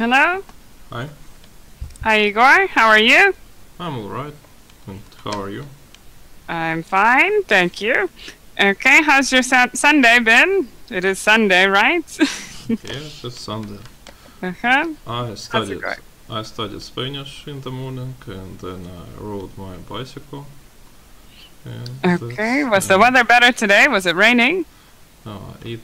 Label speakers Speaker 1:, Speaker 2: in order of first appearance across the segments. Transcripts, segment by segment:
Speaker 1: Hello?
Speaker 2: Hi,
Speaker 1: Hi, Igor. How are you?
Speaker 2: I'm alright. And how are you?
Speaker 1: I'm fine, thank you. Okay, how's your Sunday been? It is Sunday, right?
Speaker 2: Yes, it's Sunday.
Speaker 1: Uh-huh.
Speaker 2: I
Speaker 1: How's it
Speaker 2: studied
Speaker 1: going?
Speaker 2: I studied Spanish in the morning and then I rode my bicycle and
Speaker 1: Okay,
Speaker 2: that's
Speaker 1: was the weather better today? Was it raining?
Speaker 2: it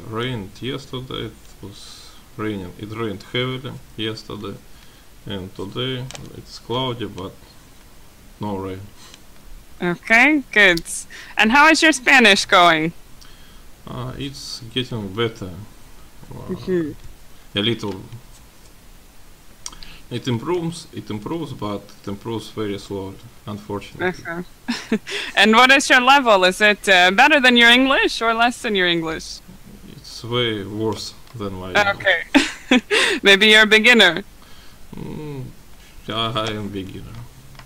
Speaker 2: rained yesterday. It was raining. It rained heavily yesterday and today it's cloudy but no rain.
Speaker 1: Okay, good. And how is your Spanish going?
Speaker 2: It's getting better. Uh,
Speaker 1: Mhm.
Speaker 2: a little. It improves, but it improves very slowly, unfortunately.
Speaker 1: Uh-huh. And what is your level? Is it better than your English or less than your English?
Speaker 2: It's way worse than my English.
Speaker 1: Okay. Maybe you're a beginner.
Speaker 2: Mm, I am beginner.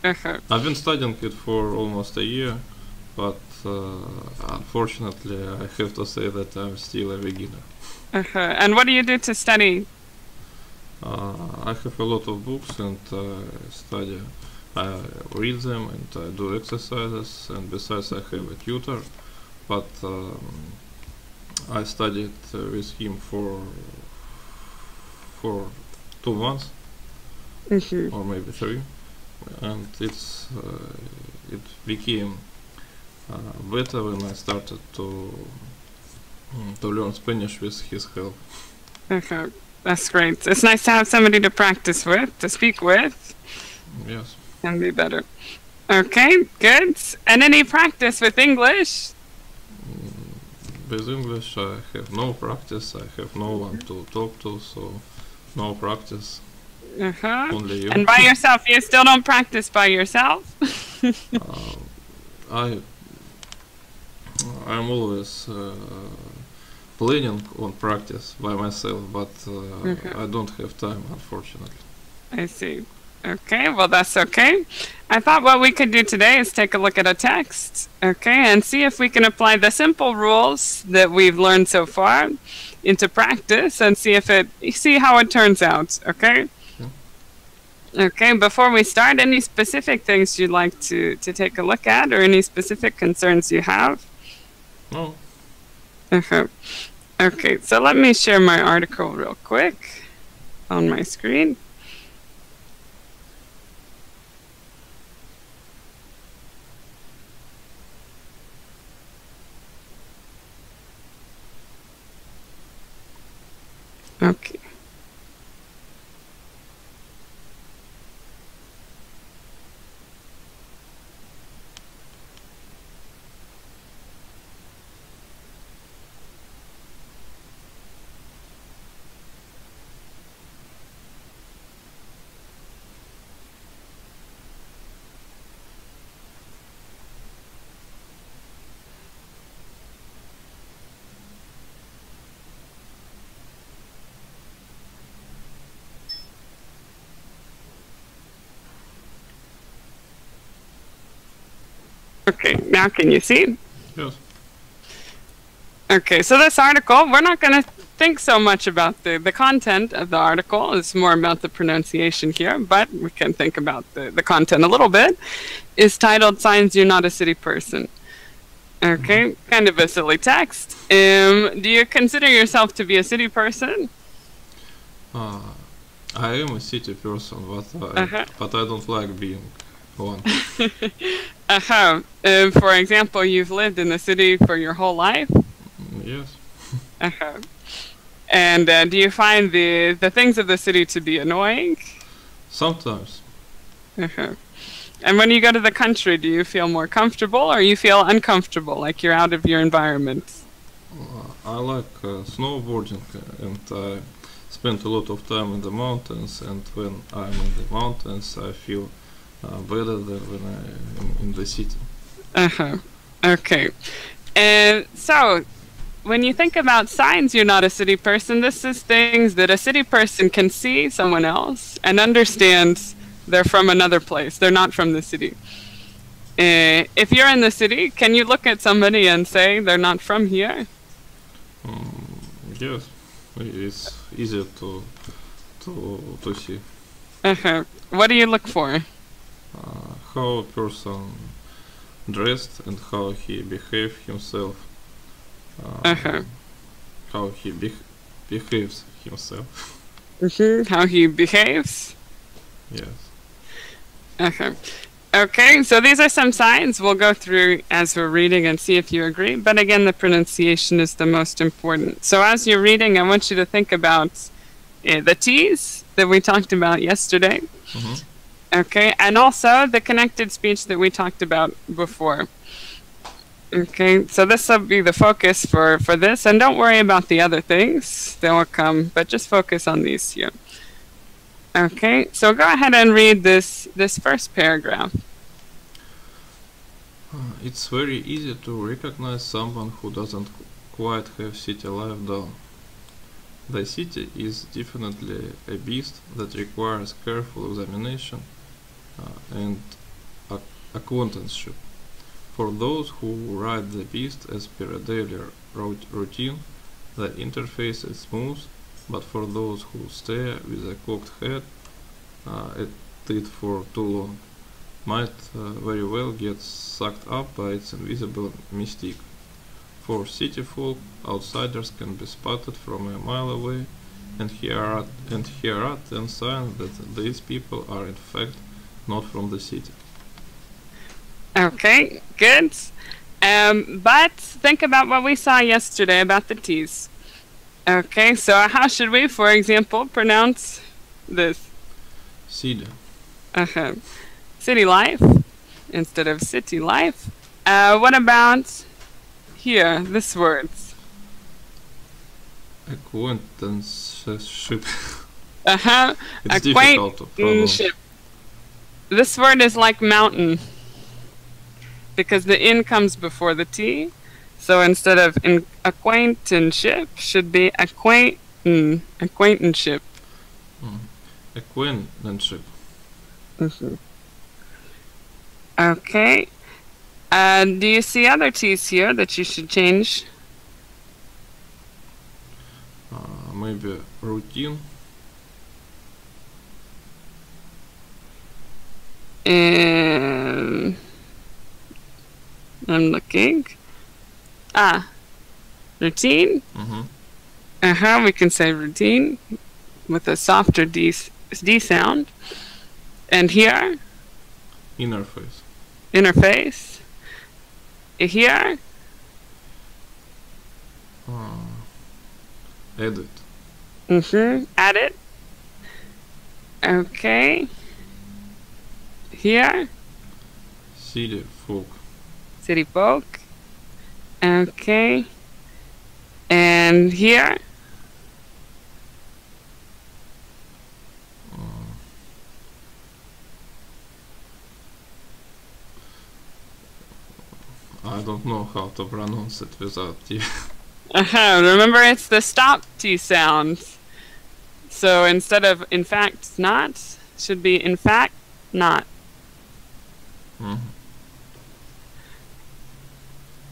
Speaker 1: Uh-huh.
Speaker 2: I've been studying it for almost a year, but unfortunately, I have to say that I'm still a beginner.
Speaker 1: Uh-huh. And what do you do to study?
Speaker 2: I have a lot of books and study. I read them and I do exercises, and besides, I have a tutor. But I studied with him for 2 months
Speaker 1: Mhm.
Speaker 2: or maybe three, and it became better when I started to learn Spanish with his help.
Speaker 1: Okay, that's great. It's nice to have somebody to practice with, to speak with,
Speaker 2: Yes.
Speaker 1: and be better. Okay, good. And any practice with English?
Speaker 2: With English, I have no practice. I have no one to talk to, so no practice.
Speaker 1: Uh-huh.
Speaker 2: Only you.
Speaker 1: And by yourself, you still don't practice by yourself?
Speaker 2: uh, I I'm always planning on practice by myself, but
Speaker 1: Okay,
Speaker 2: I don't have time, unfortunately.
Speaker 1: I see. Okay, well, that's okay. I thought what we could do today is take a look at a text, okay, and see if we can apply the simple rules that we've learned so far into practice and see how it turns out, okay?
Speaker 2: Yeah.
Speaker 1: Okay, before we start, any specific things you'd like to take a look at or any specific concerns you have?
Speaker 2: No.
Speaker 1: Okay. Okay, so let me share my article real quick on my screen. Okay. Okay, now can you see?
Speaker 2: Yes.
Speaker 1: Okay, so this article, we're not going to think so much about the content of the article. It's more about the pronunciation here, but we can think about the content a little bit. It's titled Signs You're Not a City Person. Okay, kind of a silly text. Do you consider yourself to be a city person?
Speaker 2: Uh, I am a city person,
Speaker 1: Uh-huh.
Speaker 2: but I don't like being one.
Speaker 1: Uh-huh. For example, you've lived in the city for your whole life?
Speaker 2: Yes.
Speaker 1: Uh-huh. And do you find the things of the city to be annoying?
Speaker 2: Sometimes.
Speaker 1: Uh-huh. And when you go to the country, do you feel more comfortable or you feel uncomfortable, like you're out of your environment?
Speaker 2: I like snowboarding and I spend a lot of time in the mountains, and when I'm in the mountains I feel better than when I'm in the city.
Speaker 1: Uh-huh. Okay. And so, when you think about signs you're not a city person, this is things that a city person can see someone else and understands they're from another place. They're not from the city. If you're in the city, can you look at somebody and say they're not from here?
Speaker 2: Yes, it's easier to see.
Speaker 1: What do you look for?
Speaker 2: How a person dressed and how he behave himself. How he behaves himself.
Speaker 1: How he behaves?
Speaker 2: Yes.
Speaker 1: Okay, so these are some signs we'll go through as we're reading and see if you agree. But again, the pronunciation is the most important. So as you're reading, I want you to think about the T's that we talked about yesterday. Okay, and also the connected speech that we talked about before. Okay, so this will be the focus for this. And don't worry about the other things. They will come, but just focus on these here. Okay, so go ahead and read this first paragraph.
Speaker 2: It's very easy to recognize someone who doesn't quite have city life down. The city is definitely a beast that requires careful examination and acquaintanceship. For those who ride the beast as per a daily routine, the interface is smooth, but for those who stare with a cocked head at it for too long, might very well get sucked up by its invisible mystique. For city folk, outsiders can be spotted from a mile away, and here are 10 signs that these people are in fact not from the city.
Speaker 1: Okay, good. But think about what we saw yesterday about the T's. Okay, so how should we, for example, pronounce this?
Speaker 2: City.
Speaker 1: City life instead of city life. What about here, this word?
Speaker 2: Acquaintanceship.
Speaker 1: It's
Speaker 2: difficult to pronounce.
Speaker 1: This word is like mountain because the N comes before the T. So instead of acquaintanceship, should be acquaintanceship.
Speaker 2: Acquaintanceship.
Speaker 1: Okay. Do you see other T's here that you should change?
Speaker 2: Maybe routine.
Speaker 1: And I'm looking. Routine. We can say routine with a softer D sound. And here?
Speaker 2: Interface.
Speaker 1: Interface. Here?
Speaker 2: Edit.
Speaker 1: Edit. Okay. Here?
Speaker 2: City folk.
Speaker 1: City folk. Okay. And here?
Speaker 2: I don't know how to pronounce it without T.
Speaker 1: Remember, it's the stop T sound. So instead of in fact not, should be in fact not.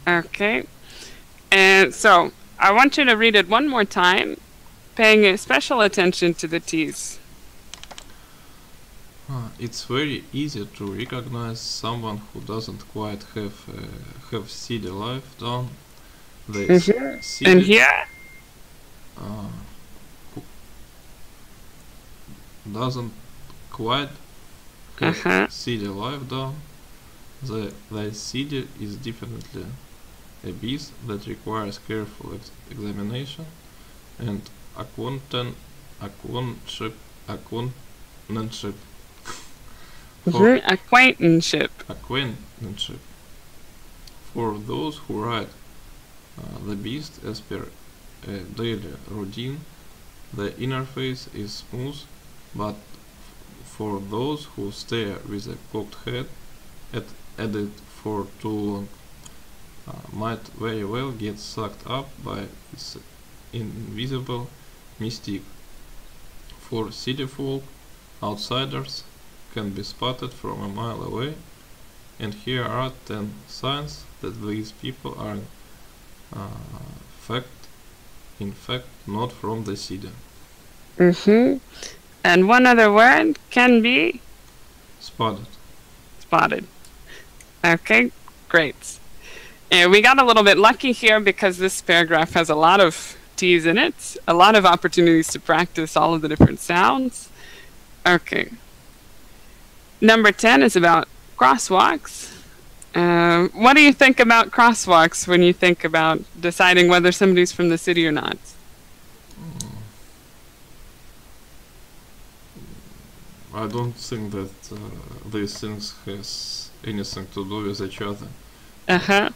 Speaker 1: Okay. And so I want you to read it one more time, paying special attention to the T's.
Speaker 2: It's very easy to recognize someone who doesn't quite have city life down. City,
Speaker 1: and here?
Speaker 2: Who doesn't quite have city life down. The city is definitely a beast that requires careful examination and acquaintanceship.
Speaker 1: Acquaintanceship.
Speaker 2: For those who ride the beast as per a daily routine, the interface is smooth, but for those who stare with a cocked head at it for too long, might very well get sucked up by its invisible mystique. For city folk, outsiders can be spotted from a mile away, and here are 10 signs that these people are in fact not from the city.
Speaker 1: And one other word can be
Speaker 2: Spotted.
Speaker 1: spotted. Okay, great. And we got a little bit lucky here because this paragraph has a lot of T's in it, a lot of opportunities to practice all of the different sounds. Okay. Number 10 is about crosswalks. What do you think about crosswalks when you think about deciding whether somebody's from the city or not?
Speaker 2: I don't think that these things has anything to do with each other.
Speaker 1: Uh-huh.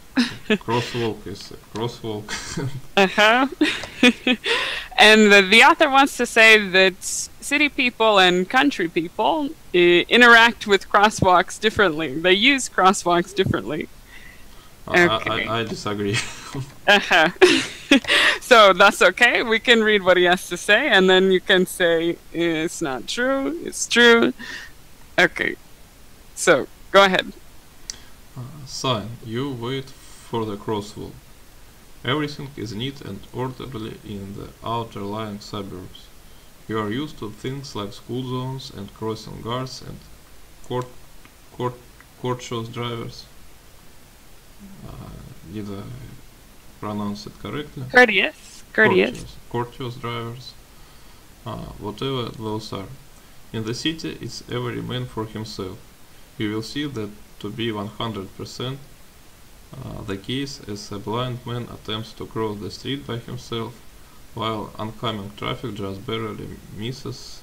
Speaker 2: Crosswalk is a crosswalk.
Speaker 1: Uh-huh. And the author wants to say that city people and country people interact with crosswalks differently. They use crosswalks differently. Okay.
Speaker 2: I disagree.
Speaker 1: Uh-huh. So that's okay. We can read what he has to say, and then you can say it's not true, it's true. Okay. So, go ahead.
Speaker 2: Sign, you wait for the crosswalk. Everything is neat and orderly in the outer-lying suburbs. You are used to things like school zones and crossing guards and courteous drivers. Did I pronounce it correctly?
Speaker 1: Courteous. Courteous.
Speaker 2: Courteous drivers. Whatever those are. In the city, it's every man for himself. You will see that to be 100% the case as a blind man attempts to cross the street by himself, while oncoming traffic just barely misses,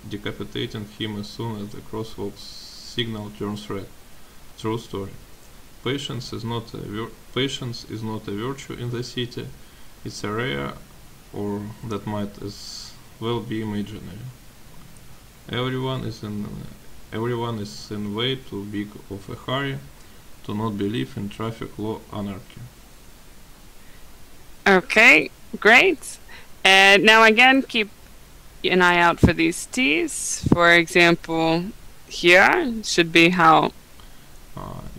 Speaker 2: decapitating him as soon as the crosswalk signal turns red. True story. Patience is not a virtue in the city. It's a rare, or that might as well be imaginary. Everyone is in way too big of a hurry to not believe in traffic law anarchy.
Speaker 1: Okay, great. And now again, keep an eye out for these T's. For example, here should be how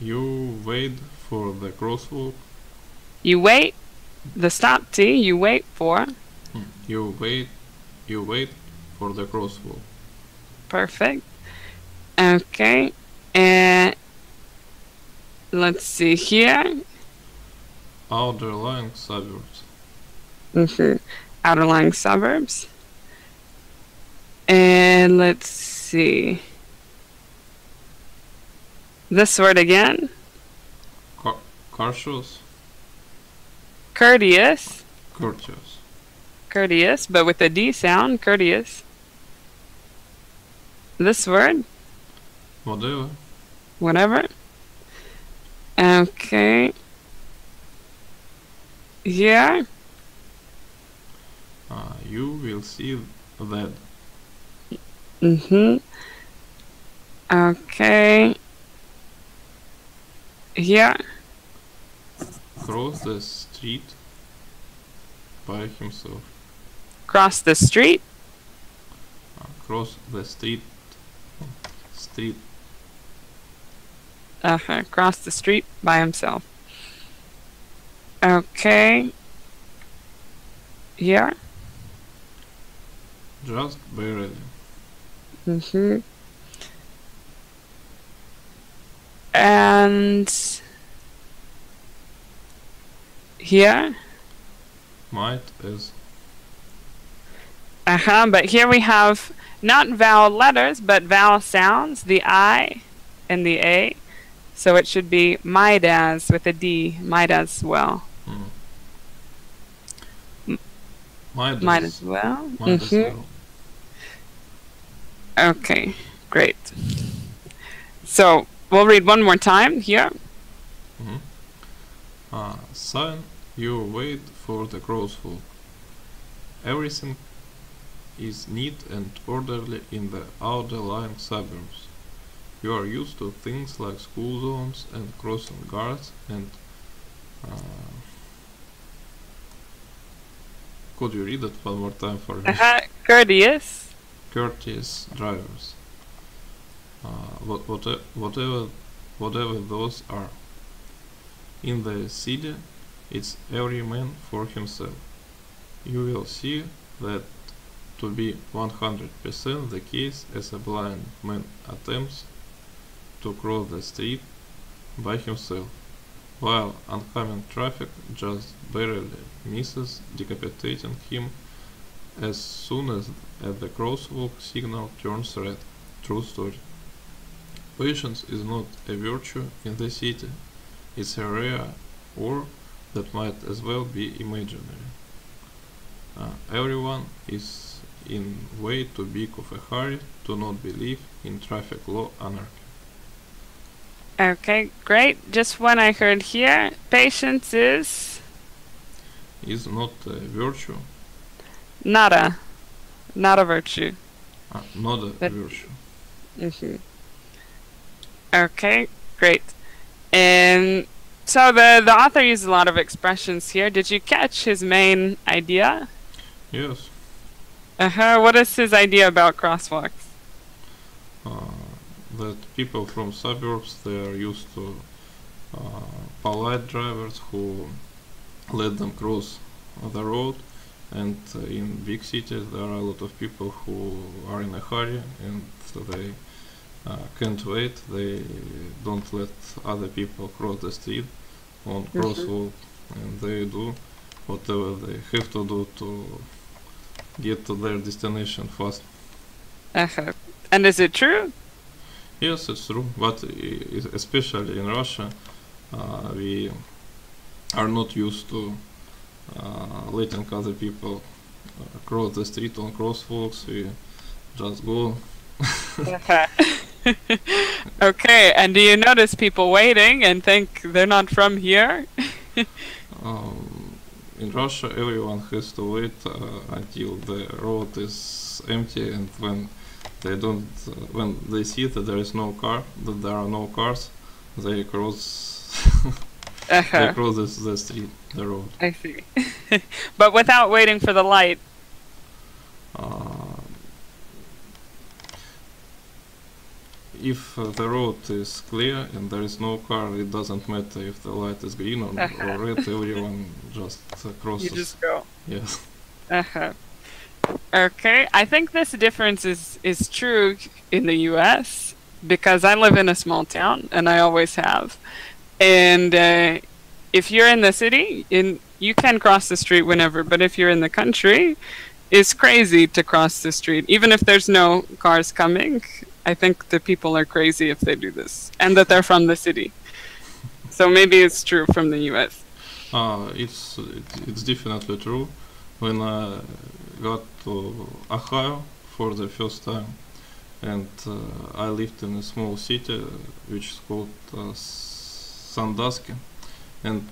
Speaker 2: You wait for the crosswalk.
Speaker 1: you wait, the stop T, you wait for.
Speaker 2: You wait for the crosswalk.
Speaker 1: Perfect. Okay, and let's see here.
Speaker 2: Outer-lying suburbs.
Speaker 1: Outer-lying suburbs. And let's see. This word again.
Speaker 2: Courteous.
Speaker 1: Courteous.
Speaker 2: Courteous.
Speaker 1: Courteous, but with a D sound. Courteous. This word.
Speaker 2: Whatever.
Speaker 1: Whatever. Okay. Here.
Speaker 2: You will see that.
Speaker 1: Okay. Here.
Speaker 2: Cross the street by himself.
Speaker 1: Cross the street.
Speaker 2: Cross the street. Street.
Speaker 1: Cross the street by himself. Okay. Here.
Speaker 2: Just barely.
Speaker 1: And here.
Speaker 2: Might as.
Speaker 1: But here we have not vowel letters, but vowel sounds, the I and the A. So it should be might as with a D, might as well. Might as well.
Speaker 2: Might as well.
Speaker 1: Okay, great. So we'll read one more time here.
Speaker 2: Sign, you wait for the crosswalk. Everything is neat and orderly in the outer-lying suburbs. You are used to things like school zones and crossing guards and could you read it one more time for me?
Speaker 1: Courteous.
Speaker 2: Courteous drivers. Whatever those are. In the city, it's every man for himself. You will see that to be 100% the case as a blind man attempts to cross the street by himself, while oncoming traffic just barely misses decapitating him as soon as the crosswalk signal turns red. True story. Patience is not a virtue in the city, it's a rare or that might as well be imaginary. Everyone is in way too big of a hurry to not believe in traffic law anarchy.
Speaker 1: Okay, great. Just one I heard here. Patience
Speaker 2: Is not a virtue,
Speaker 1: not a virtue.
Speaker 2: not a
Speaker 1: But-
Speaker 2: virtue.
Speaker 1: hmm Okay, great. And so the author used a lot of expressions here. Did you catch his main idea?
Speaker 2: Yes,
Speaker 1: What is his idea about crosswalks?
Speaker 2: that people from suburbs they are used to polite drivers who let them cross the road, and in big cities there are a lot of people who are in a hurry and they can't wait. They don't let other people cross the street on crosswalk, and they do whatever they have to do to get to their destination fast.
Speaker 1: And is it true?
Speaker 2: Yes, it's true, but especially in Russia, we are not used to letting other people cross the street on crosswalks. We just go.
Speaker 1: Okay, and do you notice people waiting and think they're not from here?
Speaker 2: In Russia, everyone has to wait until the road is empty, and when when they see that there is no car, that there are no cars, they cross. They cross the street, the road.
Speaker 1: I see. But without waiting for the light.
Speaker 2: If the road is clear and there is no car, it doesn't matter if the light is green or red. Everyone just crosses.
Speaker 1: You just go.
Speaker 2: Yes.
Speaker 1: Okay, I think this difference is true in the U.S. because I live in a small town and I always have. And if you're in the city, you can cross the street whenever. But if you're in the country, it's crazy to cross the street, even if there's no cars coming. I think the people are crazy if they do this, and that they're from the city. So maybe it's true from the U.S.
Speaker 2: It's definitely true. When I got to Ohio for the first time, and I lived in a small city which is called Sandusky, and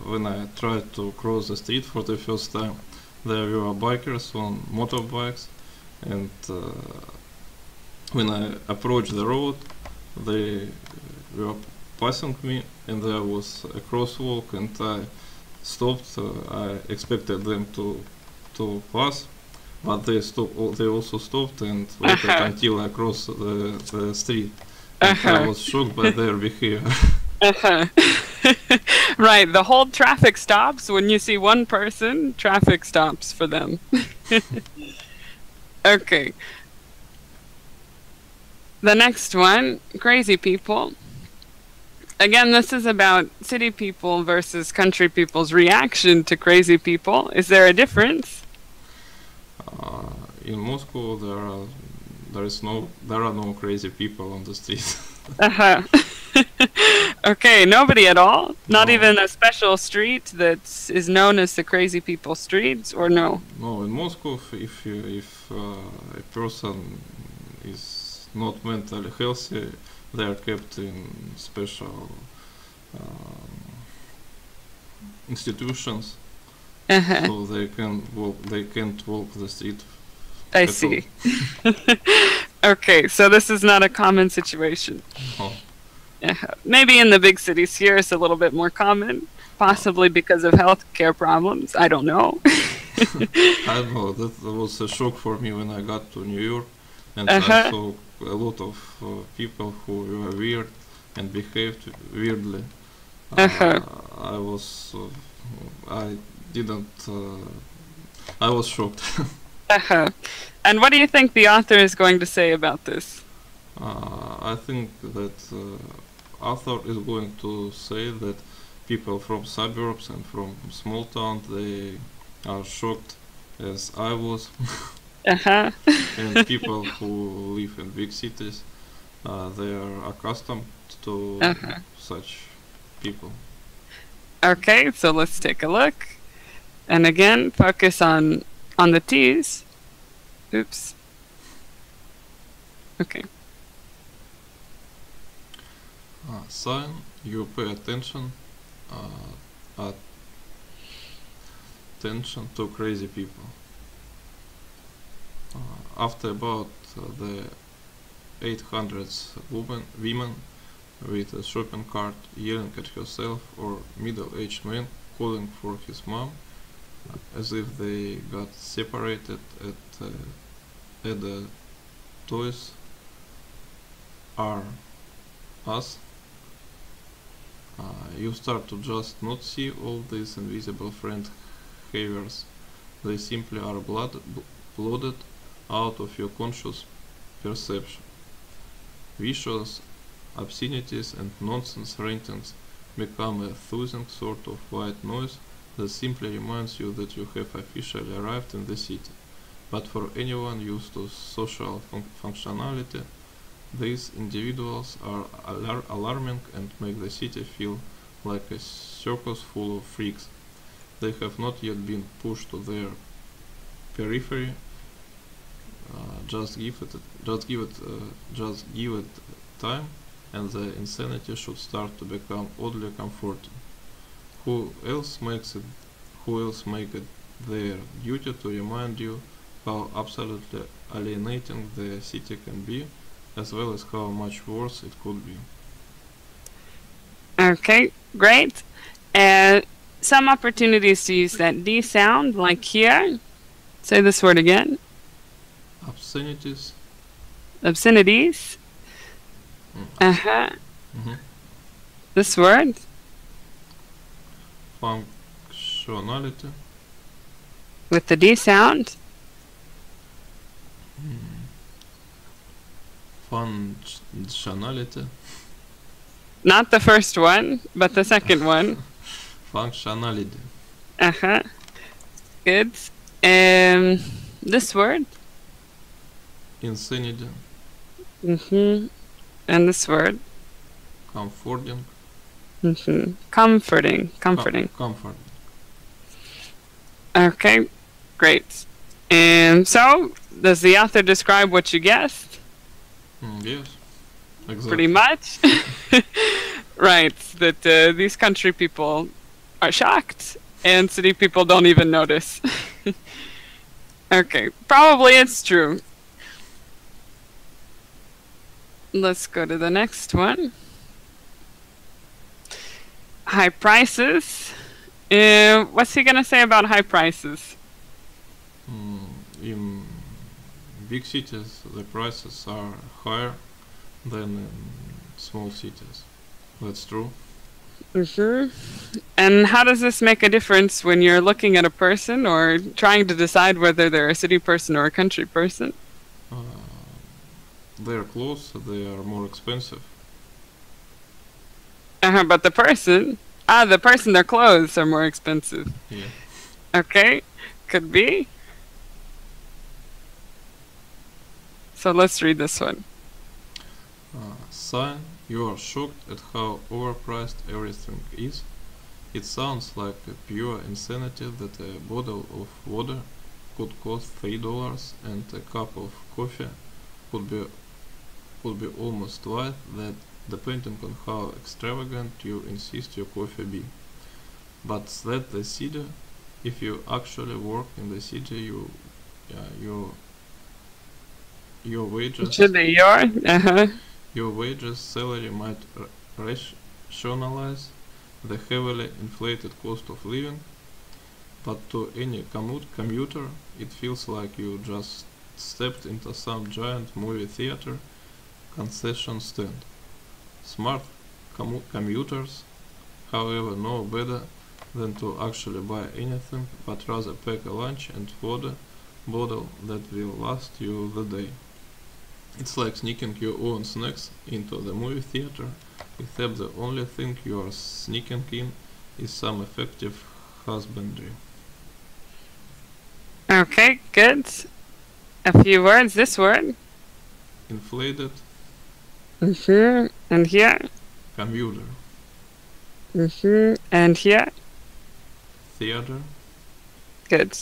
Speaker 2: when I tried to cross the street for the first time, there were bikers on motorbikes, and when I approached the road, they were passing me, and there was a crosswalk, and I stopped. I expected them to pass, but they stopped. They also stopped and waited until I crossed the street. And I was shocked by their behavior.
Speaker 1: Right, the whole traffic stops when you see one person. Traffic stops for them. Okay. The next one, crazy people. Again, this is about city people versus country people's reaction to crazy people. Is there a difference?
Speaker 2: In Moscow, there are no crazy people on the street.
Speaker 1: Okay, nobody at all? Not
Speaker 2: No.
Speaker 1: even a special street that is known as the crazy people streets, or no?
Speaker 2: No, in Moscow, if a person is not mentally healthy, they are kept in special institutions, so they can walk. They can't walk the street.
Speaker 1: I
Speaker 2: at
Speaker 1: see. Okay, so this is not a common situation.
Speaker 2: all.
Speaker 1: Maybe in the big cities here it's a little bit more common, possibly because of healthcare problems. I don't know.
Speaker 2: I don't know. That was a shock for me when I got to New York, and I saw a lot of people who were weird and behaved weirdly. I was, I didn't. I was shocked.
Speaker 1: Uh-huh. And what do you think the author is going to say about this?
Speaker 2: I think that author is going to say that people from suburbs and from small towns, they are shocked as I was,
Speaker 1: Uh-huh.
Speaker 2: and people who live in big cities, they are accustomed to
Speaker 1: Uh-huh.
Speaker 2: such people.
Speaker 1: Okay, so let's take a look. And again, focus on the T's. Oops. Okay.
Speaker 2: Sign, you pay uh, attention to crazy people. After about the 800s women with a shopping cart yelling at herself, or middle-aged man calling for his mom, as if they got separated at the Toys R Us, you start to just not see all these invisible friend behaviors. They simply are bloated out of your conscious perception. Visuals, obscenities, and nonsense rantings become a soothing sort of white noise that simply reminds you that you have officially arrived in the city. But for anyone used to social functionality, these individuals are alarming and make the city feel like a circus full of freaks. They have not yet been pushed to their periphery. Just give it time, and the insanity should start to become oddly comforting. Who else makes it? Who else make it their duty to remind you how absolutely alienating the city can be, as well as how much worse it could be.
Speaker 1: Okay, great. And some opportunities to use that D sound, like here. Say this word again.
Speaker 2: Obscenities.
Speaker 1: Obscenities. Uh-huh.
Speaker 2: Mm-hmm.
Speaker 1: This word.
Speaker 2: Functionality.
Speaker 1: With the D sound.
Speaker 2: Functionality.
Speaker 1: Not the first one, but the second one.
Speaker 2: Functionality.
Speaker 1: Uh-huh. Good. This word.
Speaker 2: Insanity.
Speaker 1: Mm-hmm. And this word.
Speaker 2: Comforting.
Speaker 1: Mm-hmm. Comforting.
Speaker 2: Comfort.
Speaker 1: Okay, great. And so, does the author describe what you guessed?
Speaker 2: Yes, exactly.
Speaker 1: Pretty much. Right, that these country people are shocked, and city people don't even notice. Okay, probably it's true. Let's go to the next one. High prices. What's he gonna say about high prices?
Speaker 2: In big cities, the prices are higher than in small cities. That's true.
Speaker 1: Mm-hmm. And how does this make a difference when you're looking at a person or trying to decide whether they're a city person or a country person?
Speaker 2: Their clothes, they are more expensive.
Speaker 1: But the person, their clothes are more expensive.
Speaker 2: Yeah.
Speaker 1: Okay, could be. So let's read this one.
Speaker 2: Sign, you are shocked at how overpriced everything is. It sounds like a pure insanity that a bottle of water could cost $3 and a cup of coffee could be almost twice that, depending on how extravagant you insist your coffee be. But that the city, if you actually work in the city, your wages, salary might rationalize the heavily inflated cost of living, but to any commuter, it feels like you just stepped into some giant movie theater concession stand. Smart commuters, however, know better than to actually buy anything, but rather pack a lunch and water bottle that will last you the day. It's like sneaking your own snacks into the movie theater, except the only thing you are sneaking in is some effective husbandry.
Speaker 1: Okay, good. A few words. This word.
Speaker 2: Inflated
Speaker 1: And here.
Speaker 2: commuter,
Speaker 1: And here.
Speaker 2: theater.
Speaker 1: Good.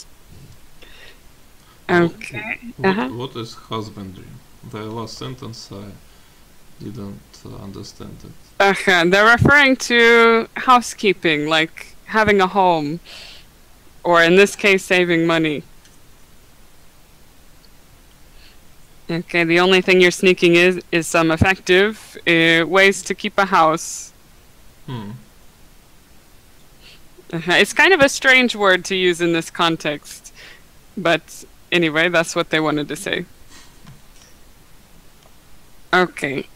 Speaker 2: Wh-
Speaker 1: Okay.
Speaker 2: What is husbandry? The last sentence I didn't understand it.
Speaker 1: They're referring to housekeeping, like having a home, or in this case, saving money. Okay, the only thing you're sneaking is some effective ways to keep a house.
Speaker 2: Hmm.
Speaker 1: It's kind of a strange word to use in this context, but anyway, that's what they wanted to say. Okay,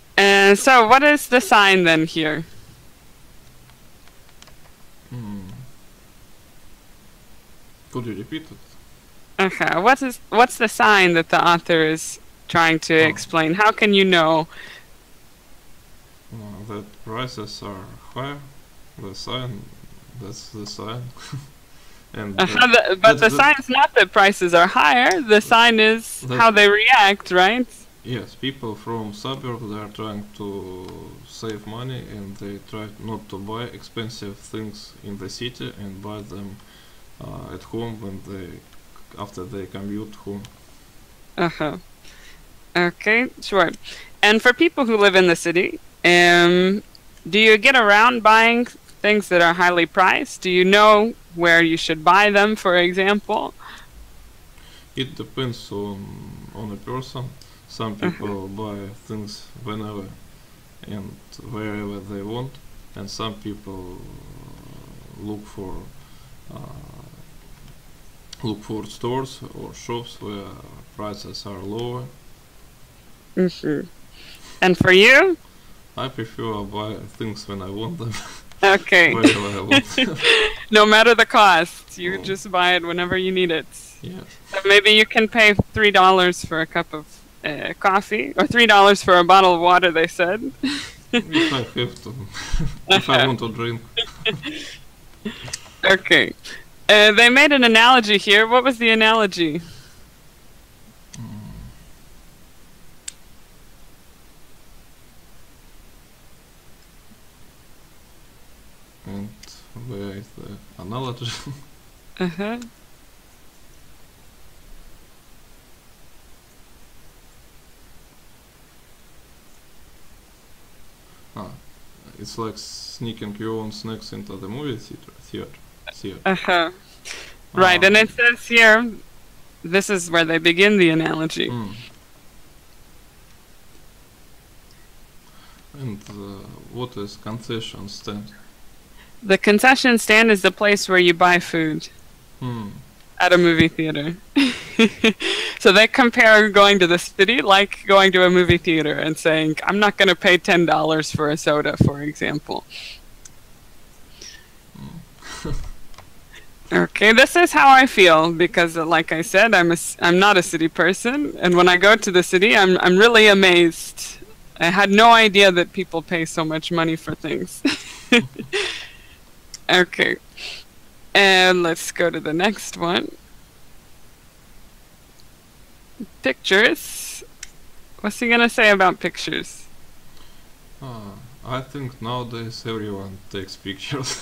Speaker 1: so what is the sign then here?
Speaker 2: Hmm. Could you repeat it?
Speaker 1: What's the sign that the author is trying to explain? How can you know?
Speaker 2: That prices are higher. The sign. That's the sign. And
Speaker 1: But the sign is not that prices are higher. The sign is how they react, right?
Speaker 2: yes, people from suburbs, they are trying to save money and they try not to buy expensive things in the city and buy them at home after they commute home.
Speaker 1: Okay, sure. And for people who live in the city, do you get around buying things that are highly priced? Do you know where you should buy them, for example?
Speaker 2: It depends on a person. Some people buy things whenever and wherever they want, and some people look for stores or shops where prices are lower.
Speaker 1: And for you?
Speaker 2: I prefer buy things when I want them,
Speaker 1: Okay.
Speaker 2: wherever I want them.
Speaker 1: No matter the cost, you just buy it whenever you need it.
Speaker 2: Yes.
Speaker 1: So maybe you can pay $3 for a cup of coffee, or $3 for a bottle of water, they said.
Speaker 2: If I have to, if I want to drink.
Speaker 1: Okay. They made an analogy here. What was the analogy?
Speaker 2: And where is the analogy? It's like sneaking your own snacks into the movie theater.
Speaker 1: Right, and it says here, this is where they begin the analogy.
Speaker 2: And what is concession stand?
Speaker 1: The concession stand is the place where you buy food at a movie theater. So they compare going to the city like going to a movie theater and saying, I'm not going to pay $10 for a soda, for example. Okay, this is how I feel because, like I said, I'm not a city person, and when I go to the city, I'm really amazed. I had no idea that people pay so much money for things. Okay, and let's go to the next one. Pictures. What's he gonna say about pictures?
Speaker 2: I think nowadays everyone takes pictures.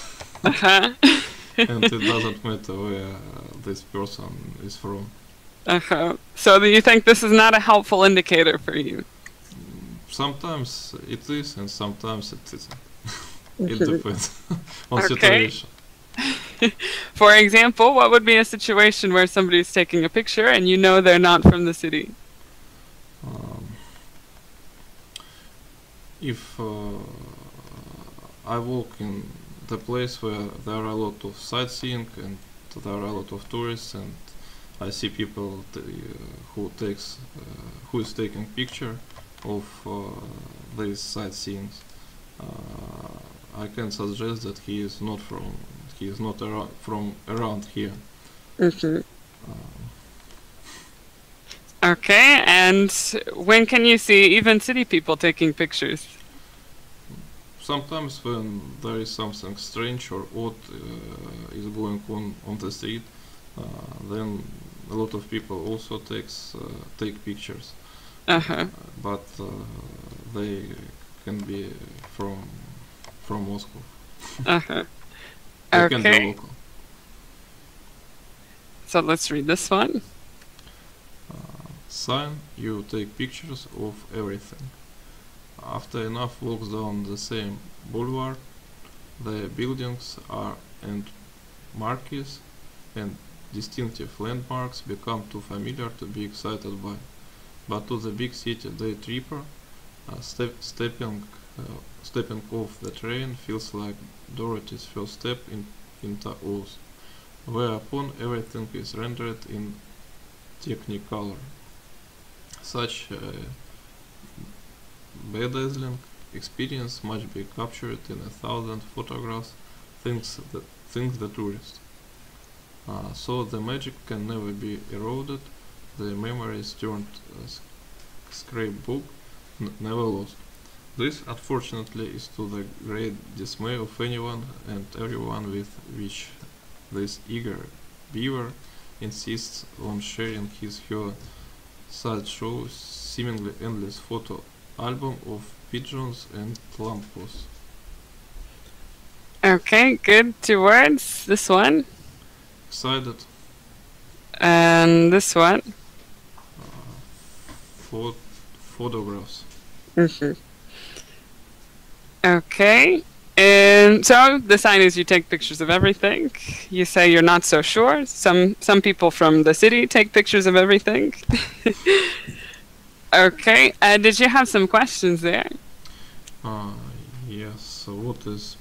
Speaker 2: And it doesn't matter where this person is from.
Speaker 1: So do you think this is not a helpful indicator for you?
Speaker 2: Sometimes it is, and sometimes it isn't. It depends on situation.
Speaker 1: For example, what would be a situation where somebody's taking a picture and you know they're not from the city?
Speaker 2: If I walk in the place where there are a lot of sightseeing and there are a lot of tourists, and I see people who is taking picture of these sightseeing, I can suggest that he is not from around here.
Speaker 1: Okay, and when can you see even city people taking pictures?
Speaker 2: Sometimes when there is something strange or odd is going on the street, then a lot of people also take pictures,
Speaker 1: Uh-huh.
Speaker 2: but they can be from Moscow.
Speaker 1: Uh-huh.
Speaker 2: They can be
Speaker 1: Okay.
Speaker 2: local.
Speaker 1: So let's read this one.
Speaker 2: Sign, you take pictures of everything. After enough walks down the same boulevard, the buildings are and marquees and distinctive landmarks become too familiar to be excited by. But to the big city day tripper, stepping off the train feels like Dorothy's first step into Oz, whereupon everything is rendered in Technicolor. Such bedazzling experience must be captured in 1,000 photographs, thinks the tourist. So the magic can never be eroded, the memories turned scrapbook never lost. This, unfortunately, is to the great dismay of anyone and everyone with which this eager beaver insists on sharing his/her sideshow seemingly endless photo album of pigeons and lampposts.
Speaker 1: Okay, good. 2 words. This one.
Speaker 2: Excited
Speaker 1: And this one.
Speaker 2: pho- photographs.
Speaker 1: Mhm. Okay. And so the sign is you take pictures of everything. You say you're not so sure. Some people from the city take pictures of everything. Okay. Did you have some questions there?
Speaker 2: Uh, yes, so what is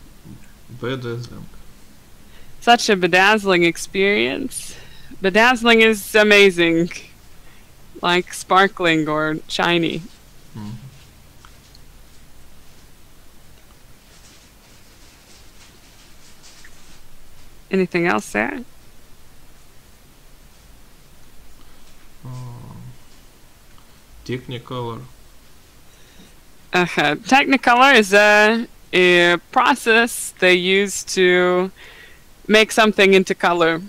Speaker 2: bedazzling?
Speaker 1: Such a bedazzling experience. Bedazzling is amazing, like sparkling or shiny.
Speaker 2: Mhm.
Speaker 1: Anything else there?
Speaker 2: Uh, Technicolor.
Speaker 1: Technicolor is a process they use to make something into color.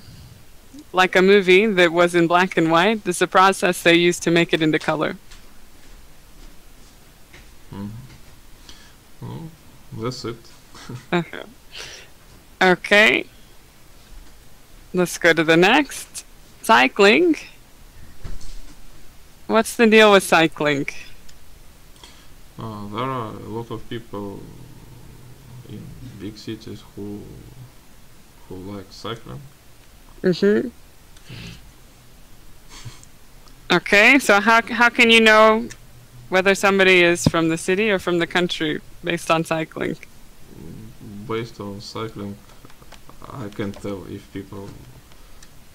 Speaker 1: Like a movie that was in black and white, this is a process they use to make it into color.
Speaker 2: Mhm. Oh, that's it.
Speaker 1: Uh-huh. Okay, let's go to the next. Cycling. What's the deal with cycling?
Speaker 2: There are a lot of people in big cities who like cycling.
Speaker 1: Mm-hmm. Okay, so how can you know whether somebody is from the city or from the country based on cycling?
Speaker 2: Based on cycling, I can tell if people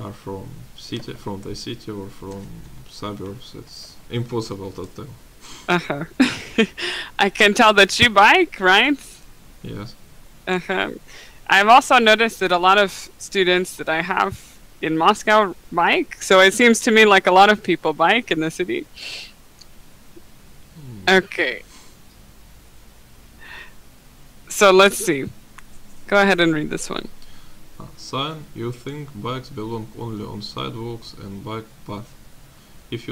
Speaker 2: are from the city or from suburbs. It's impossible to tell.
Speaker 1: Uh-huh. I can tell that you bike, right?
Speaker 2: Yes.
Speaker 1: Uh-huh. I've also noticed that a lot of students that I have in Moscow bike, so it seems to me like a lot of people bike in the city. Okay. So let's see. Go ahead and read this one.
Speaker 2: Sign, you think bikes belong only on sidewalks and bike paths. If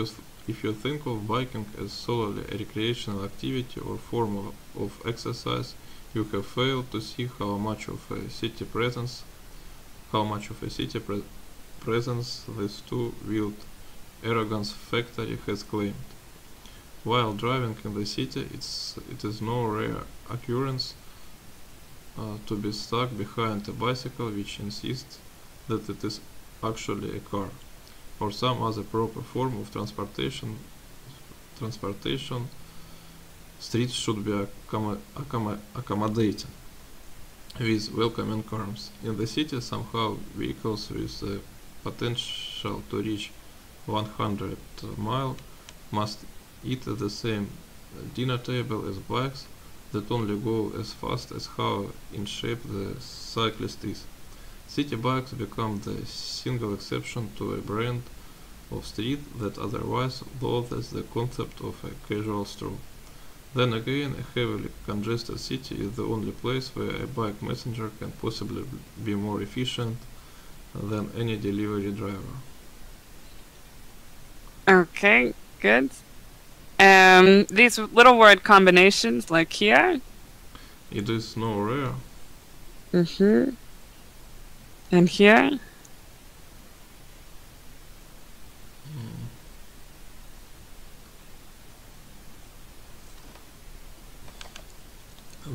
Speaker 2: you think of biking as solely a recreational activity or form of exercise, you have failed to see how much of a city presence this two-wheeled arrogance factory has claimed. While driving in the city, it is no rare occurrence to be stuck behind a bicycle which insists that it is actually a car, or some other proper form of transportation. Streets should be accommodating, with welcoming arms. In the city, somehow vehicles with the potential to reach 100 mile must eat at the same dinner table as bikes that only go as fast as how in shape the cyclist is. City bikes become the single exception to a brand of street that otherwise loses the concept of a casual stroll. Then again, a heavily congested city is the only place where a bike messenger can possibly be more efficient than any delivery driver.
Speaker 1: Okay, good. These little word combinations, like here.
Speaker 2: It is no rare.
Speaker 1: Mm-hmm. And here.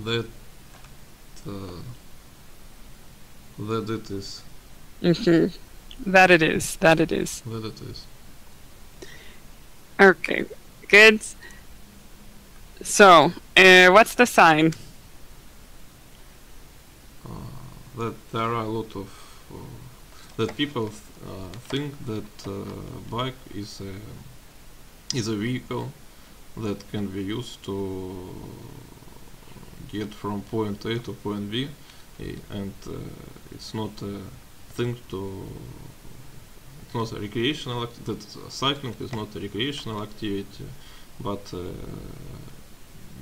Speaker 2: That uh, that it is.
Speaker 1: Mm-hmm. That it is. That it is.
Speaker 2: That it is.
Speaker 1: Okay, good. So, what's the sign?
Speaker 2: That there are a lot of that people think that bike is a vehicle that can be used to get from point A to point B, and it's not a thing to. It's not a recreational. That cycling is not a recreational activity, but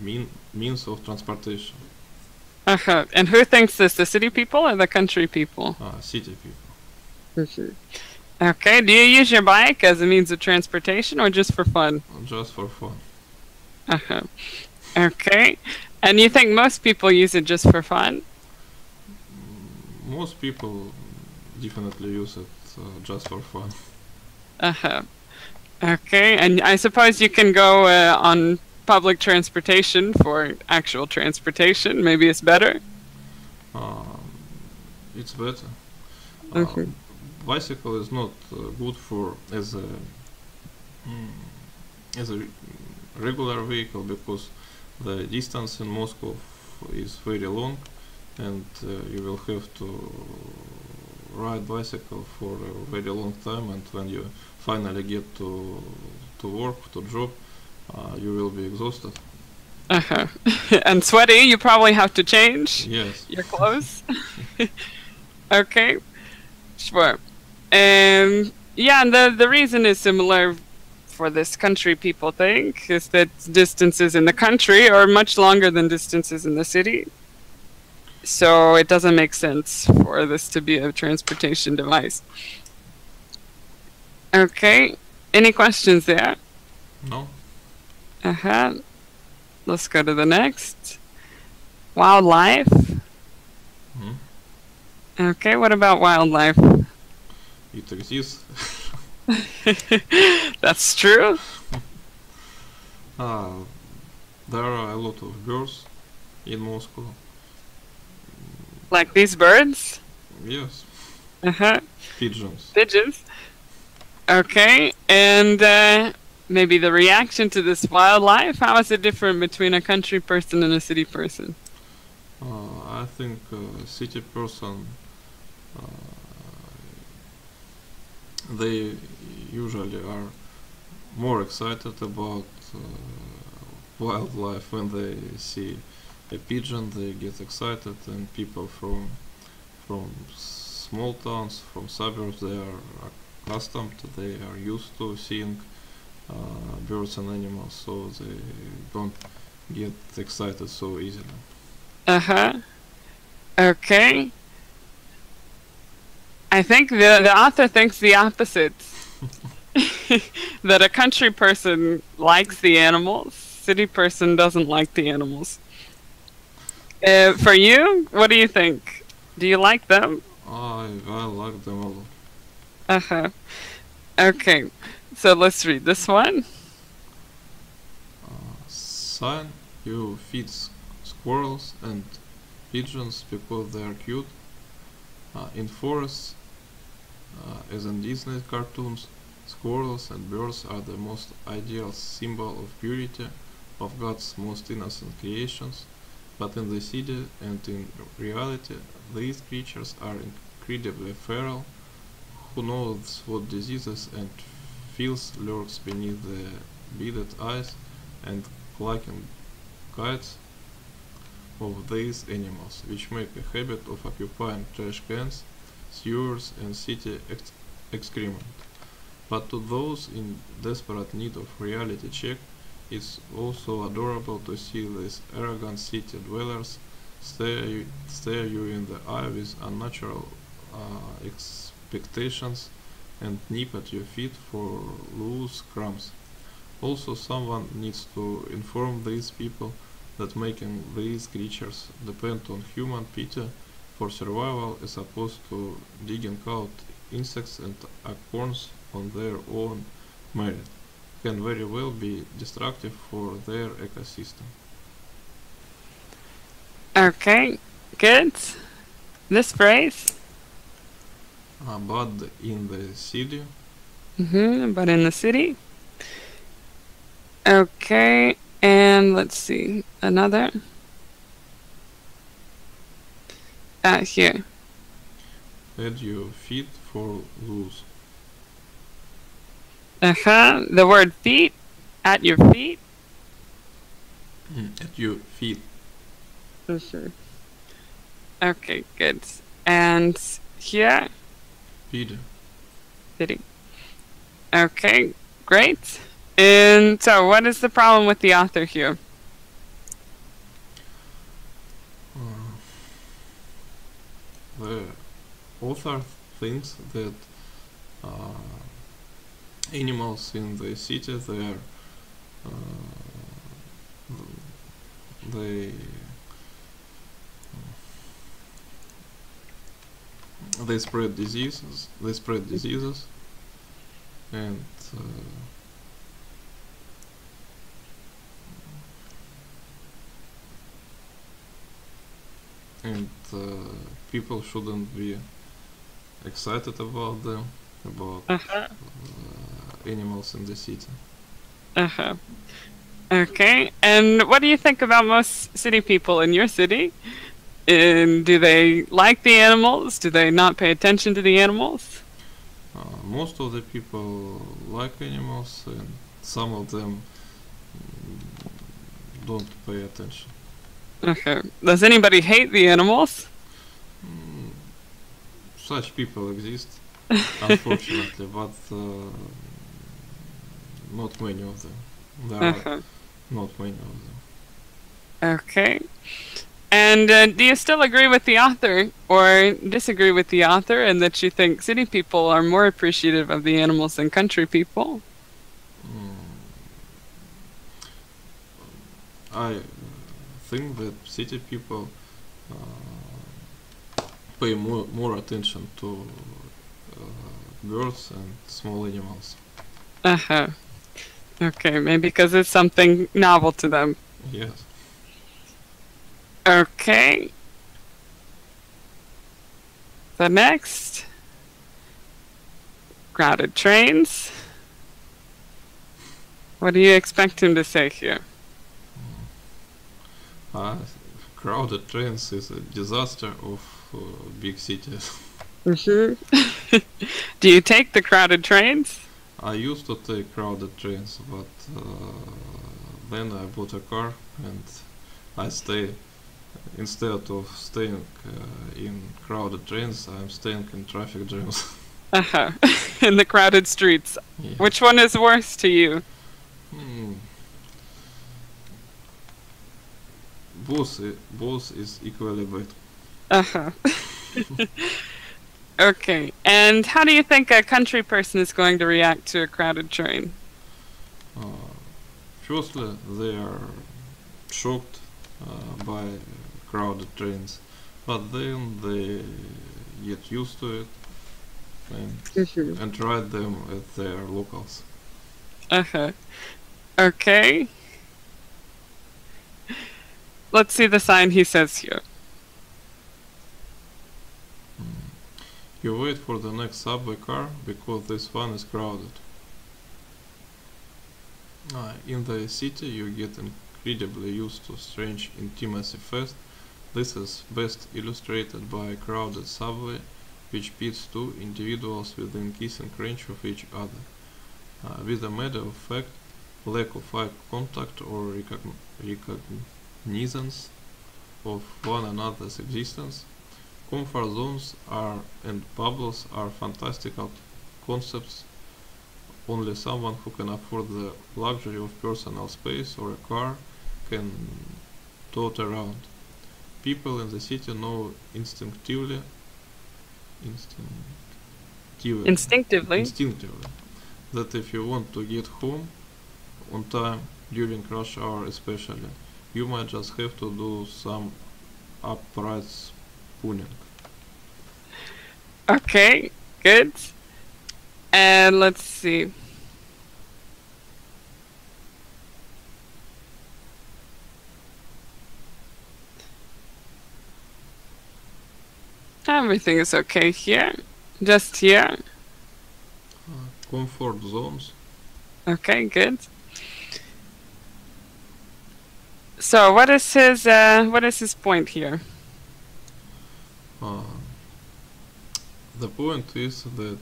Speaker 2: means of transportation.
Speaker 1: Uh-huh. And who thinks this? The city people or the country people?
Speaker 2: City people.
Speaker 1: Mm-hmm. Okay, do you use your bike as a means of transportation or just for fun?
Speaker 2: Just for fun.
Speaker 1: Uh-huh. Okay. And you think most people use it just for fun?
Speaker 2: Most people definitely use it just for fun.
Speaker 1: Uh-huh. Okay, and I suppose you can go on public transportation for actual transportation. Maybe it's better?
Speaker 2: It's better.
Speaker 1: Okay.
Speaker 2: Bicycle is not good for as a regular vehicle because the distance in Moscow is very long, and you will have to ride bicycle for a very long time. And when you finally get to work, to job, you will be exhausted.
Speaker 1: Uh-huh. And sweaty, you probably have to change
Speaker 2: Yes.
Speaker 1: your clothes. Okay, sure. Yeah, and the reason is similar for this country, people think, is that distances in the country are much longer than distances in the city. So it doesn't make sense for this to be a transportation device. Okay, any questions there?
Speaker 2: No.
Speaker 1: Uh-huh. Let's go to the next. Wildlife.
Speaker 2: Hmm.
Speaker 1: Okay, what about wildlife?
Speaker 2: It exists.
Speaker 1: That's true.
Speaker 2: There are a lot of birds in Moscow.
Speaker 1: Like these birds?
Speaker 2: Yes.
Speaker 1: Uh-huh.
Speaker 2: Pigeons.
Speaker 1: Pigeons. Okay, and maybe the reaction to this wildlife, how is it different between a country person and a city person?
Speaker 2: I think a city person, they usually are more excited about wildlife when they see a pigeon. They get excited, and people from small towns, from suburbs, they are accustomed. They are used to seeing birds and animals, so they don't get excited so easily.
Speaker 1: Uh-huh. Okay. I think the author thinks the opposite. That a country person likes the animals, city person doesn't like the animals. For you, what do you think? Do you like them?
Speaker 2: I like them a lot.
Speaker 1: Uh-huh. Okay, so let's read this one.
Speaker 2: Sign you feed squirrels and pigeons because they are cute. In forests, as in Disney cartoons, squirrels and birds are the most ideal symbol of purity, of God's most innocent creations. But in the city and in reality, these creatures are incredibly feral. Who knows what diseases and filth lurks beneath the beaded eyes and clacking kites of these animals, which make a habit of occupying trash cans, sewers, and city excrement. But to those in desperate need of reality check, it's also adorable to see these arrogant city dwellers stare you in the eye with unnatural expectations and nip at your feet for loose crumbs. Also, someone needs to inform these people that making these creatures depend on human pity for survival as opposed to digging out insects and acorns on their own merit can very well be destructive for their ecosystem.
Speaker 1: Okay, good. This phrase.
Speaker 2: But in the city,
Speaker 1: But in the city. Okay, and let's see. Another. Here.
Speaker 2: at your feet for loose.
Speaker 1: The word feet. At your feet.
Speaker 2: At your feet.
Speaker 1: For sure. Okay, good. And here.
Speaker 2: Feet.
Speaker 1: City. Okay, great. And so, what is the problem with the author here?
Speaker 2: Uh, the author thinks that animals in the city they they spread diseases. They spread diseases, and and people shouldn't be excited about them, about animals in the city.
Speaker 1: Uh-huh. Okay, and what do you think about most city people in your city? And do they like the animals? Do they not pay attention to the animals?
Speaker 2: Most of the people like animals, and some of them don't pay attention.
Speaker 1: Okay. Does anybody hate the animals?
Speaker 2: Mm, Such people exist, unfortunately, but not many of them. There are not many of them.
Speaker 1: Okay. And do you still agree with the author or disagree with the author in that you think city people are more appreciative of the animals than country people?
Speaker 2: I think that city people pay more attention to birds and small animals.
Speaker 1: Uh-huh. Okay, maybe because it's something novel to them.
Speaker 2: Yes.
Speaker 1: Okay. The next. Crowded trains. What do you expect him to say here?
Speaker 2: Crowded trains is a disaster of big cities.
Speaker 1: Mm-hmm. Do you take the crowded trains?
Speaker 2: I used to take crowded trains, but then I bought a car and I stay. Instead of staying in crowded trains, I'm staying in traffic jams.
Speaker 1: Uh-huh. In the crowded streets.
Speaker 2: Yeah.
Speaker 1: Which one is worse to you?
Speaker 2: Hmm. Both is equally bad.
Speaker 1: Uh-huh. Okay. And how do you think a country person is going to react to a crowded train?
Speaker 2: Firstly, they are shocked by crowded trains, but then they get used to it and ride them at their locals.
Speaker 1: Uh-huh. Okay. Let's see the sign he says here.
Speaker 2: You wait for the next subway car because this one is crowded. In the city you get incredibly used to strange intimacy fast. This is best illustrated by a crowded subway which pits two individuals within kissing range of each other. With a matter of fact, lack of eye contact or recognizance of one another's existence, comfort zones and bubbles are fantastical concepts only someone who can afford the luxury of personal space or a car can tote around. People in the city know
Speaker 1: Instinctively.
Speaker 2: instinctively that if you want to get home on time during rush hour especially, you might just have to do some upright spooning.
Speaker 1: Okay, good. And let's see. Everything is okay here. Just here.
Speaker 2: Comfort zones.
Speaker 1: Okay, good. So what is his point here?
Speaker 2: Uh, the point is that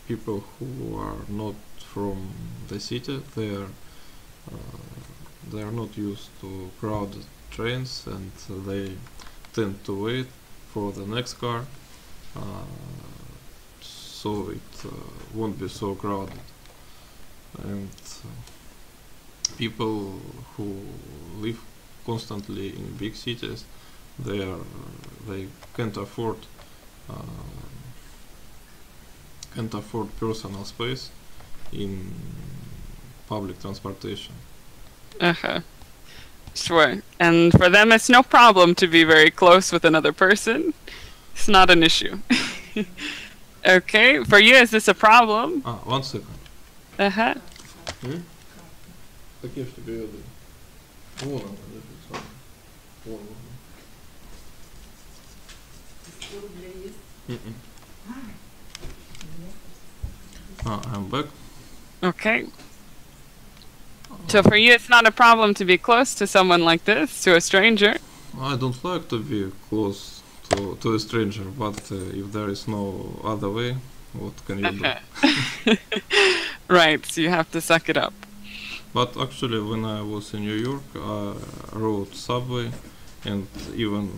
Speaker 2: people who are not from the city, they are not used to crowded trains, and they tend to wait for the next car, so it won't be so crowded. And people who live constantly in big cities, they can't afford personal space in public transportation.
Speaker 1: Uh-huh. Sure. And for them, it's no problem to be very close with another person. It's not an issue. Okay. For you, is this a problem?
Speaker 2: 1 second.
Speaker 1: Uh-huh.
Speaker 2: Таке ж тобі один. Вон она лежит сама. Вон. I'm back.
Speaker 1: Okay. So for you, it's not a problem to be close to someone like this, to a stranger.
Speaker 2: I don't like to be close to a stranger, but if there is no other way, what can you do?
Speaker 1: Right, so you have to suck it up.
Speaker 2: But actually, when I was in New York, I rode subway, and even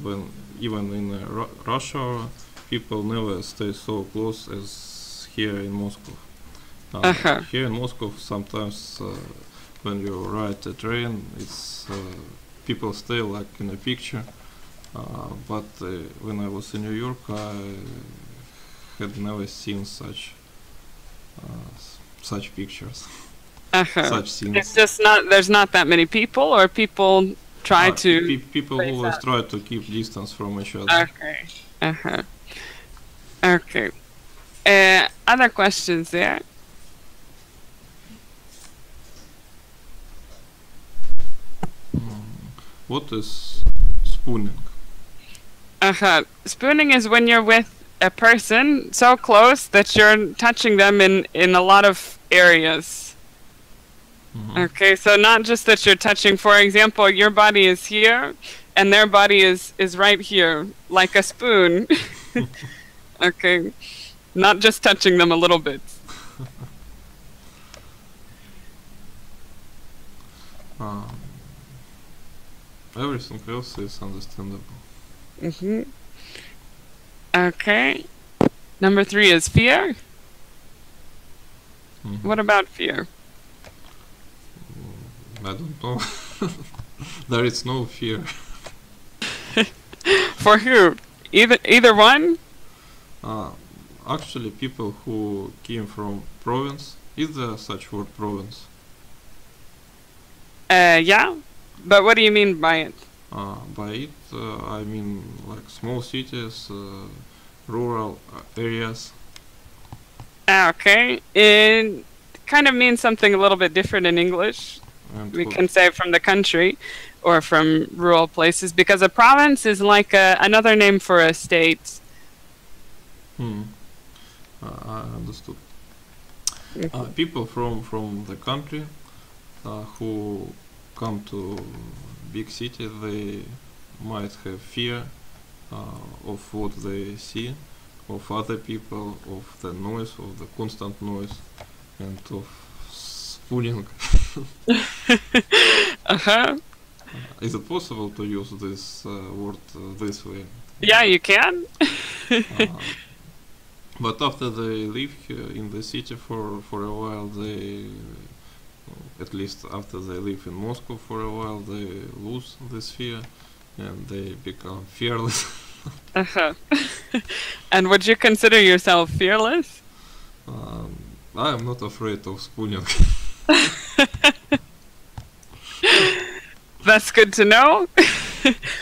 Speaker 2: in a rush hour, people never stay so close as here in Moscow. Here in Moscow, sometimes when you ride a train, it's people stay like in a picture. But when I was in New York, I had never seen such pictures, such scenes.
Speaker 1: It's just not. There's not that many people, or people try to.
Speaker 2: People always try to keep distance from each other.
Speaker 1: Okay. Okay. Other questions there?
Speaker 2: What is spooning?
Speaker 1: Spooning is when you're with a person so close that you're touching them in a lot of areas. Okay, so not just that you're touching, for example, your body is here and their body is right here, like a spoon. Okay, not just touching them a little bit.
Speaker 2: Everything else is understandable.
Speaker 1: Okay. Number 3 is fear. What about fear?
Speaker 2: I don't know. There is no fear.
Speaker 1: For who? Either one?
Speaker 2: Actually, people who came from province, is there such word province?
Speaker 1: Yeah. But what do you mean by it?
Speaker 2: By it, I mean like small cities, rural areas.
Speaker 1: Okay. It kind of means something a little bit different in English.
Speaker 2: And
Speaker 1: we can say from the country or from rural places, because a province is like another name for a state.
Speaker 2: I understood. People from the country who come to big city, they might have fear of what they see, of other people, of the noise, of the constant noise, and of spooning. Is it possible to use this word this way?
Speaker 1: Yeah, you can.
Speaker 2: But after they live in the city for a while, at least after they live in Moscow for a while, they lose this fear and they become fearless.
Speaker 1: Uh-huh. And would you consider yourself fearless?
Speaker 2: um, I am not afraid of spooning.
Speaker 1: That's good to know.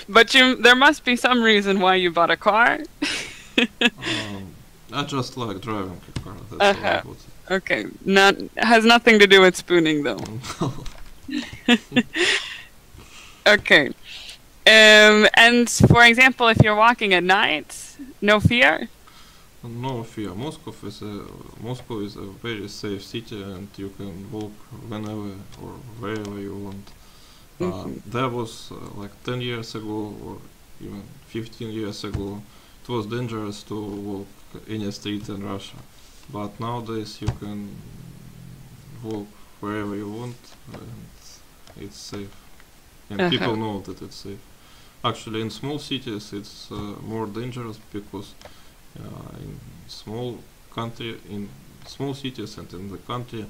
Speaker 1: But there must be some reason why you bought a car.
Speaker 2: I just like driving a car. That's all I would say.
Speaker 1: Okay, has nothing to do with spooning though. Okay. And for example, if you're walking at night, no fear?
Speaker 2: No fear. Moscow is a very safe city, and you can walk whenever or wherever you want. There was like 10 years ago or even 15 years ago, it was dangerous to walk any street in Russia. But nowadays you can walk wherever you want and it's safe. And people know that it's safe. Actually, in small cities it's more dangerous because in small cities and in the country,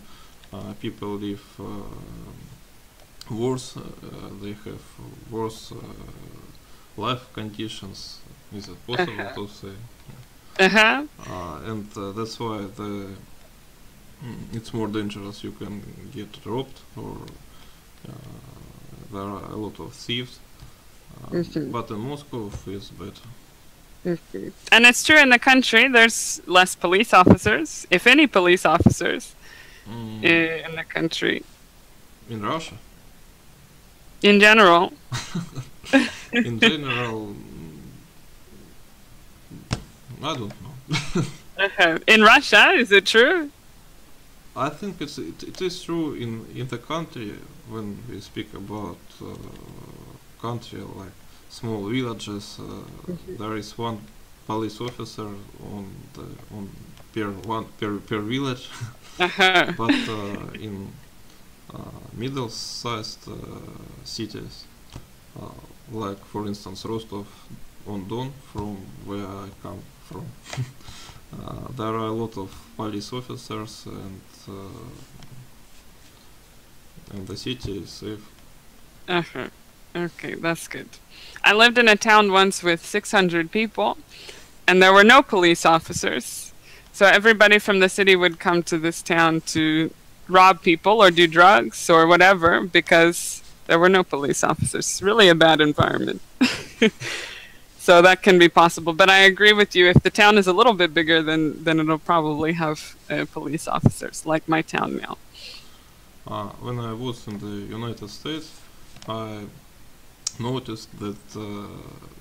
Speaker 2: people live worse. They have worse life conditions. Is it possible to say? And that's why it's more dangerous. You can get robbed, or there are a lot of thieves. But in Moscow, it's better.
Speaker 1: And it's true in the country, there's less police officers, if any police officers, in the country.
Speaker 2: In Russia?
Speaker 1: In general.
Speaker 2: In general, I don't know.
Speaker 1: In Russia, is it true?
Speaker 2: I think it is true in the country. When we speak about country like small villages, there is one police officer per village. But in middle-sized cities, like for instance Rostov-on-Don, from where I come from, there are a lot of police officers, and the city is safe.
Speaker 1: Okay, that's good. I lived in a town once with 600 people, and there were no police officers. So everybody from the city would come to this town to rob people or do drugs or whatever because there were no police officers. It's really a bad environment. So that can be possible. But I agree with you. If the town is a little bit bigger, then it'll probably have police officers, like my town now.
Speaker 2: When I was in the United States, I noticed that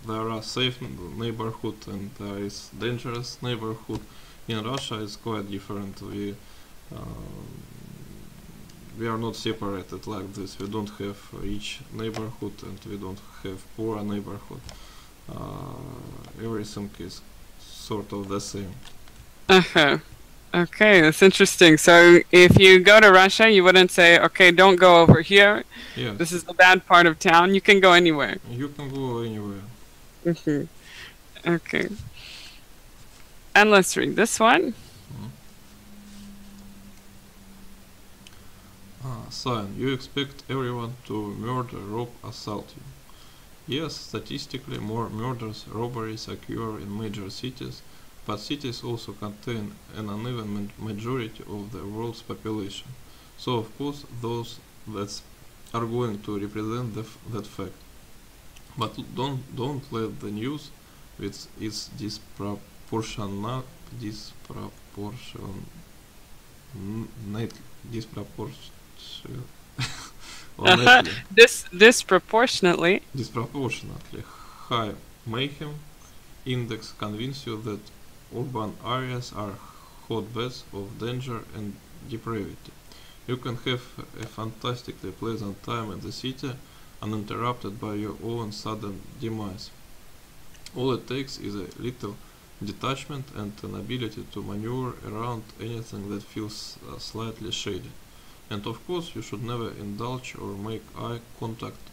Speaker 2: there are safe neighborhood and there is dangerous neighborhood. In Russia, it's quite different. We are not separated like this. We don't have rich neighborhood and we don't have poor neighborhood. Everything is sort of the same.
Speaker 1: Okay, that's interesting. So if you go to Russia, you wouldn't say, okay, don't go over here.
Speaker 2: Yes.
Speaker 1: This is the bad part of town. You can go anywhere.
Speaker 2: You can go anywhere.
Speaker 1: Okay. And let's read this one.
Speaker 2: Sign. You expect everyone to murder, rob, assault you. Yes, statistically more murders, robberies occur in major cities, but cities also contain an uneven majority of the world's population. So of course those that are going to represent that fact. But don't let the news with its disproportionate
Speaker 1: disproportionately
Speaker 2: high mayhem index convince you that urban areas are hotbeds of danger and depravity. You can have a fantastically pleasant time in the city uninterrupted by your own sudden demise. All it takes is a little detachment and an ability to maneuver around anything that feels slightly shady. And of course you should never indulge or make eye contact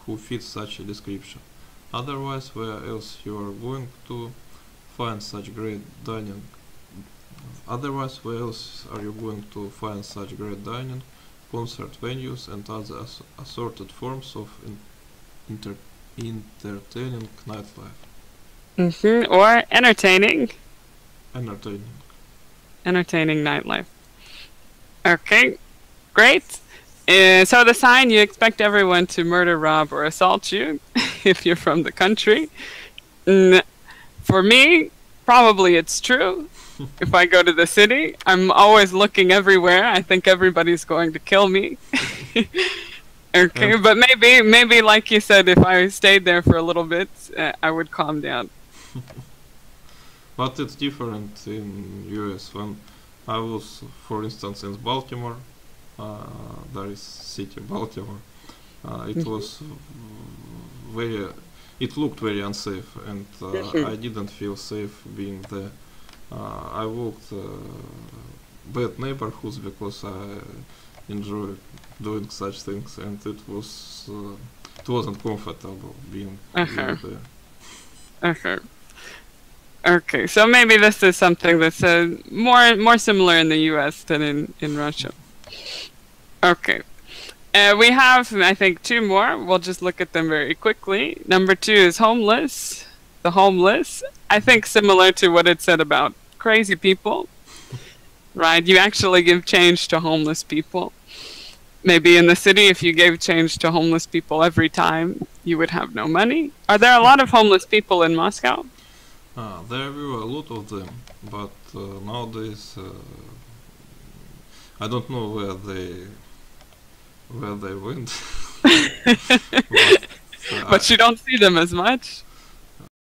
Speaker 2: who fits such a description. Otherwise, where else you are going to find such great dining. Otherwise, where else are you going to find such great dining, concert venues, and other assorted forms of inter- entertaining nightlife?
Speaker 1: Or entertaining
Speaker 2: Entertaining.
Speaker 1: nightlife. Okay, great. So the sign, you expect everyone to murder, rob, or assault you if you're from the country. For me, probably it's true. If I go to the city, I'm always looking everywhere. I think everybody's going to kill me. Okay,
Speaker 2: And
Speaker 1: but maybe like you said, if I stayed there for a little bit, I would calm down.
Speaker 2: but it's different in US. When I was, for instance, in Baltimore, there is city Baltimore. It was very. It looked very unsafe, and I didn't feel safe being there. I walked bad neighborhoods because I enjoy doing such things, and it wasn't comfortable being
Speaker 1: Okay.
Speaker 2: there.
Speaker 1: Okay. Okay. So maybe this is something that's more similar in the U.S. than in Russia. Okay. We have, I think, two more. We'll just look at them very quickly. Number 2 is homeless. The homeless. I think similar to what it said about crazy people, right? You actually give change to homeless people. Maybe in the city, if you gave change to homeless people every time, you would have no money. Are there a lot of homeless people in Moscow?
Speaker 2: There were a lot of them, but nowadays I don't know where they went. but,
Speaker 1: But you don't see them as much.